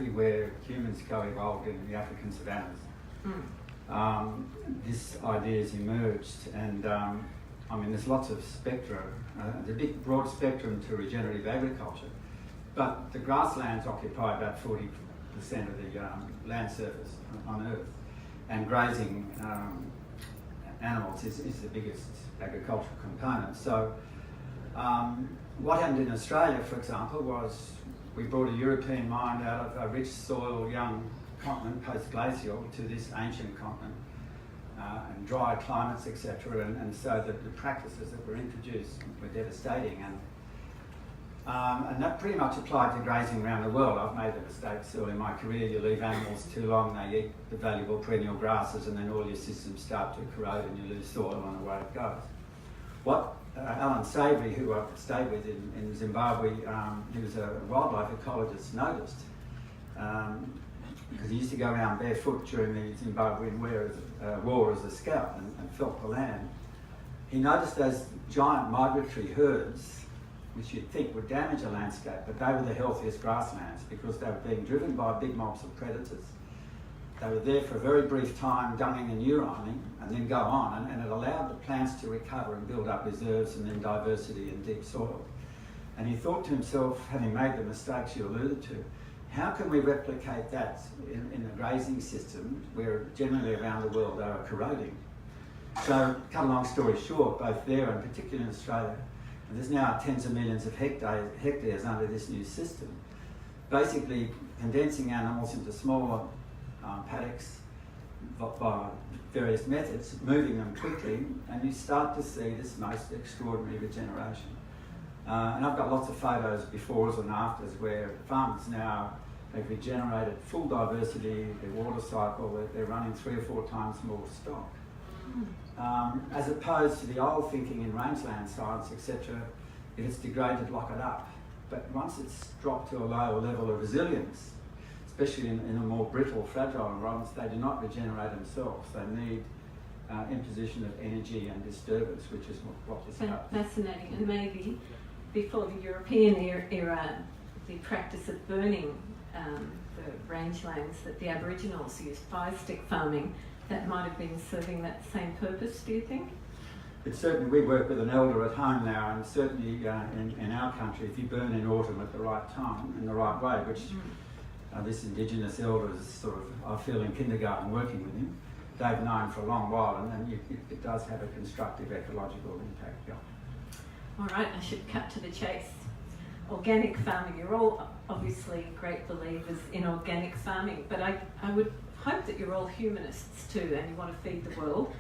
where humans co-evolved in the African savannas. This idea has emerged, and I mean, there's lots of spectra. There's a big, broad spectrum to regenerative agriculture, but the grasslands occupy about 40% of the land surface on Earth, and grazing animals is the biggest agricultural component. So what happened in Australia, for example, was we brought a European mind out of a rich soil, young continent, post-glacial, to this ancient continent, and dry climates, etc. And so the practices that were introduced were devastating, and that pretty much applied to grazing around the world. I've made the mistake early in my career: you leave animals too long, they eat the valuable perennial grasses, and then all your systems start to corrode and you lose soil, and away it goes. What Alan Savory, who I stayed with in Zimbabwe, he was a wildlife ecologist, noticed, because he used to go around barefoot during the Zimbabwean war as a scout and felt the land. He noticed those giant migratory herds, which you'd think would damage a landscape, but they were the healthiest grasslands because they were being driven by big mobs of predators. They were there for a very brief time, dunging and urining, and then go on, and it allowed the plants to recover and build up reserves and then diversity in deep soil. And he thought to himself, having made the mistakes you alluded to, how can we replicate that in the grazing system where generally around the world they are corroding? So, cut a long story short, both there and particularly in Australia, there's now tens of millions of hectares under this new system, basically condensing animals into smaller paddocks by various methods, moving them quickly, and you start to see this most extraordinary regeneration. And I've got lots of photos befores and afters where farmers now have regenerated full diversity, their water cycle, they're running 3 or 4 times more stock. As opposed to the old thinking in rangeland science, etc., if it's degraded, lock it up. But once it's dropped to a lower level of resilience, especially in a more brittle, fragile environments, they do not regenerate themselves. They need imposition of energy and disturbance, which is what this is. Fascinating. And maybe before the European era, the practice of burning the rangelands that the Aboriginals used, fire stick farming, that might have been serving that same purpose, do you think? It's certainly, we work with an elder at home now, and certainly in our country, if you burn in autumn at the right time, in the right way, which this Indigenous elder is sort of, I feel, in kindergarten working with him, they've known for a long while, and it does have a constructive ecological impact. Yeah. All right, I should cut to the chase. Organic farming, you're all obviously great believers in organic farming, but I would hope that you're all humanists too and you want to feed the world.